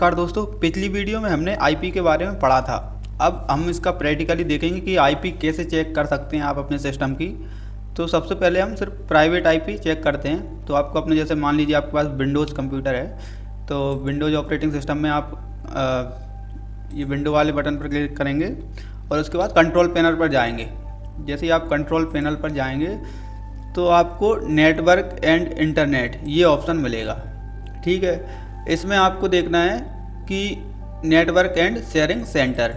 नमस्कार दोस्तों, पिछली वीडियो में हमने आईपी के बारे में पढ़ा था। अब हम इसका प्रैक्टिकली देखेंगे कि आईपी कैसे चेक कर सकते हैं आप अपने सिस्टम की। तो सबसे पहले हम सिर्फ प्राइवेट आईपी चेक करते हैं। तो आपको अपने जैसे मान लीजिए आपके पास विंडोज़ कंप्यूटर है, तो विंडोज़ ऑपरेटिंग सिस्टम में आप ये विंडो वाले बटन पर क्लिक करेंगे और उसके बाद कंट्रोल पैनल पर जाएंगे। जैसे ही आप कंट्रोल पैनल पर जाएंगे तो आपको नेटवर्क एंड इंटरनेट ये ऑप्शन मिलेगा। ठीक है, इसमें आपको देखना है कि नेटवर्क एंड शेयरिंग सेंटर,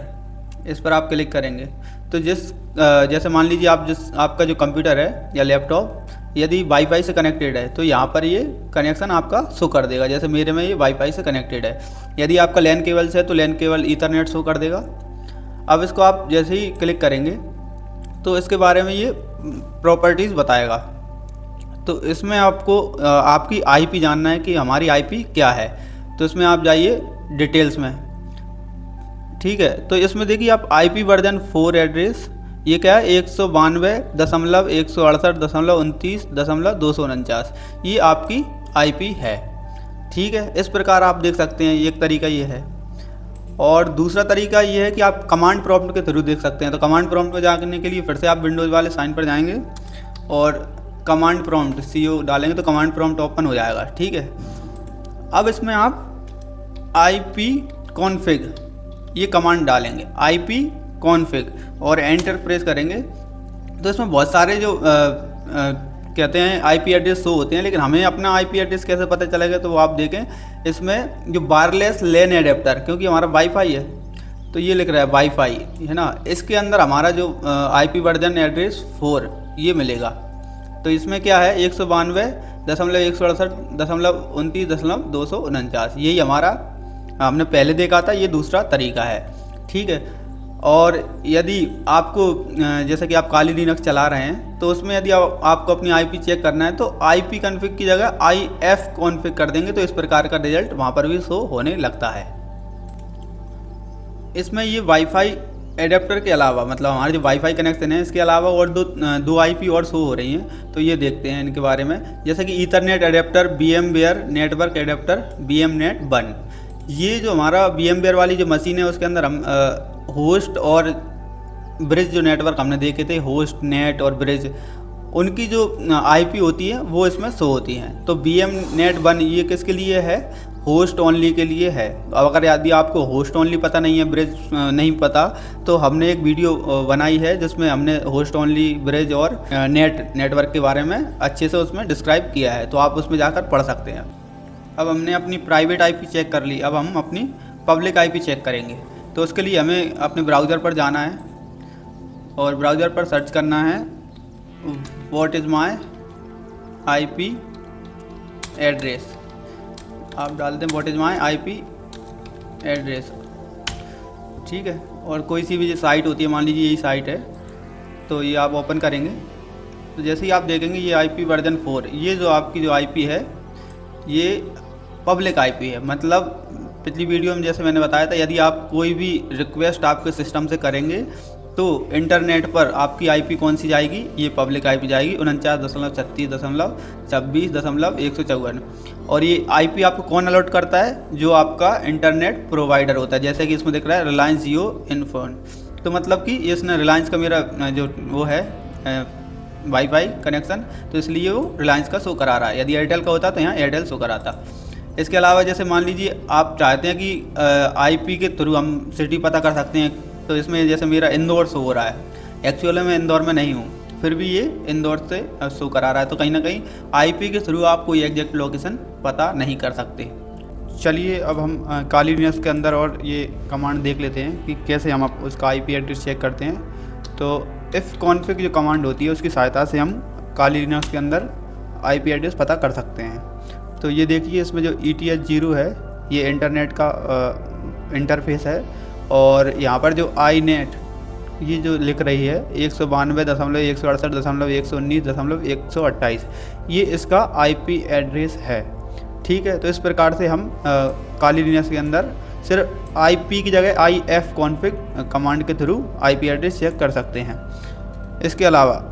इस पर आप क्लिक करेंगे। तो जैसे मान लीजिए आपका जो कंप्यूटर है या लैपटॉप यदि वाईफाई से कनेक्टेड है तो यहाँ पर ये कनेक्शन आपका शो कर देगा। जैसे मेरे में ये वाईफाई से कनेक्टेड है। यदि आपका लैन केबल से है तो लैन केबल ईथरनेट शो कर देगा। अब इसको आप जैसे ही क्लिक करेंगे तो इसके बारे में ये प्रॉपर्टीज़ बताएगा। तो इसमें आपको आपकी आईपी जानना है कि हमारी आईपी क्या है। तो इसमें आप जाइए डिटेल्स में। ठीक है, तो इसमें देखिए आप आईपी वर्जन 4 एड्रेस ये क्या है 192.168.29.249 ये आपकी आईपी है। ठीक है, इस प्रकार आप देख सकते हैं। एक तरीका ये है और दूसरा तरीका ये है कि आप कमांड प्रॉम्प्ट के थ्रू देख सकते हैं। तो कमांड प्रॉम्प्ट पर जाने के लिए फिर से आप विंडोज़ वाले साइन पर जाएंगे और कमांड प्रॉम्प्ट CO डालेंगे तो कमांड प्रॉम्प्ट ओपन हो जाएगा। ठीक है, अब इसमें आप IP कॉन्फ़िग ये कमांड डालेंगे, IP कॉन्फ़िग, और एंटर प्रेस करेंगे। तो इसमें बहुत सारे जो कहते हैं IP एड्रेस शो होते हैं, लेकिन हमें अपना IP एड्रेस कैसे पता चलेगा तो वो आप देखें। इसमें जो वायरलेस लैन एडेप्टर, क्योंकि हमारा वाईफाई है तो ये लिख रहा है वाईफाई है ना, इसके अंदर हमारा जो IP वर्जन एड्रेस 4 ये मिलेगा। तो इसमें क्या है 192.168.29.249 यही हमारा हमने पहले देखा था। ये दूसरा तरीका है। ठीक है, और यदि आपको जैसे कि आप काली लिनक्स चला रहे हैं तो उसमें यदि आपको अपनी आईपी चेक करना है तो IP कॉन्फ़िग की जगह IF कॉन्फ़िग कर देंगे तो इस प्रकार का रिजल्ट वहाँ पर भी शो होने लगता है। इसमें ये वाईफाई एडेप्टर के अलावा, मतलब हमारे जो वाईफाई कनेक्शन है इसके अलावा और दो IP और शो हो रही हैं। तो ये देखते हैं इनके बारे में। जैसे कि Ethernet adapter, VMware network adapter, VMnet 1। ये जो हमारा VMware वाली जो मशीन है उसके अंदर हम होस्ट और ब्रिज जो नेटवर्क हमने देखे थे, होस्ट, नेट और ब्रिज, उनकी जो IP होती है वो इसमें शो होती हैं। तो VMnet 1 ये किसके लिए है? होस्ट ओनली के लिए है। अगर यदि आपको होस्ट ओनली पता नहीं है, ब्रिज नहीं पता, तो हमने एक वीडियो बनाई है जिसमें हमने होस्ट ओनली, ब्रिज और नेटवर्क के बारे में अच्छे से उसमें डिस्क्राइब किया है। तो आप उसमें जाकर पढ़ सकते हैं। अब हमने अपनी प्राइवेट IP चेक कर ली, अब हम अपनी पब्लिक IP चेक करेंगे। तो उसके लिए हमें अपने ब्राउज़र पर जाना है और ब्राउज़र पर सर्च करना है what is my IP address. आप डाल दें what is my IP address. ठीक है, और कोई सी भी जो साइट होती है, मान लीजिए यही साइट है, तो ये आप ओपन करेंगे। तो जैसे ही आप देखेंगे ये IP वर्जन 4, ये जो आपकी जो IP है ये पब्लिक IP है। मतलब पिछली वीडियो में जैसे मैंने बताया था, यदि आप कोई भी रिक्वेस्ट आपके सिस्टम से करेंगे तो इंटरनेट पर आपकी IP कौन सी जाएगी? ये पब्लिक IP जाएगी 49.36.26.154। और ये IP आपको कौन अलॉट करता है? जो आपका इंटरनेट प्रोवाइडर होता है। जैसे कि इसमें दिख रहा है रिलायंस जियो इन्फोन। तो मतलब कि इसने रिलायंस का मेरा जो वो है वाईफाई कनेक्शन, तो इसलिए वो रिलायंस का शो करा रहा है। यदि एयरटेल का होता तो यहाँ एयरटेल शो कराता। इसके अलावा जैसे मान लीजिए आप चाहते हैं कि IP के थ्रू हम सिटी पता कर सकते हैं। तो इसमें जैसे मेरा इंदौर शो हो रहा है, एक्चुअली मैं इंदौर में नहीं हूँ, फिर भी ये इंदौर से शो करा रहा है। तो कहीं ना कहीं IP के थ्रू आप कोई एग्जैक्ट लोकेशन पता नहीं कर सकते। चलिए अब हम काली लिनक्स के अंदर और ये कमांड देख लेते हैं कि कैसे हम उसका IP एड्रेस चेक करते हैं। तो इफ़ कॉन्फ़िग जो कमांड होती है उसकी सहायता से हम काली लिनक्स के अंदर IP एड्रेस पता कर सकते हैं। तो ये देखिए इसमें जो ETH0 है ये इंटरनेट का इंटरफेस है, और यहाँ पर जो iNet ये जो लिख रही है 192.168.119.128 ये इसका IP एड्रेस है। ठीक है, तो इस प्रकार से हम काली लिनक्स के अंदर सिर्फ IP की जगह IF कॉन्फ़िग कमांड के थ्रू IP एड्रेस चेक कर सकते हैं। इसके अलावा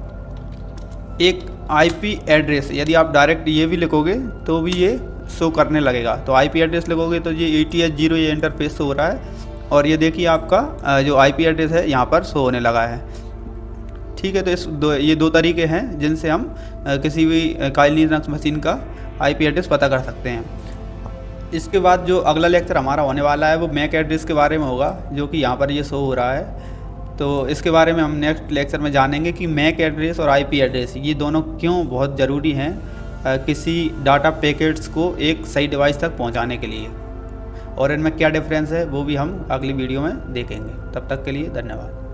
एक IP एड्रेस यदि आप डायरेक्ट ये भी लिखोगे तो भी ये शो करने लगेगा। तो आईपी एड्रेस लिखोगे तो ये ETH0 ये इंटरफेस शो हो रहा है, और ये देखिए आपका जो आईपी एड्रेस है यहाँ पर शो होने लगा है। ठीक है, तो ये दो तरीके हैं जिनसे हम किसी भी काइल लिनक्स मशीन का आईपी एड्रेस पता कर सकते हैं। इसके बाद जो अगला लेक्चर हमारा होने वाला है वो मैक एड्रेस के बारे में होगा, जो कि यहाँ पर ये शो हो रहा है। तो इसके बारे में हम नेक्स्ट लेक्चर में जानेंगे कि मैक एड्रेस और आईपी एड्रेस ये दोनों क्यों बहुत ज़रूरी हैं किसी डाटा पैकेट्स को एक सही डिवाइस तक पहुँचाने के लिए, और इनमें क्या डिफरेंस है वो भी हम अगली वीडियो में देखेंगे। तब तक के लिए धन्यवाद।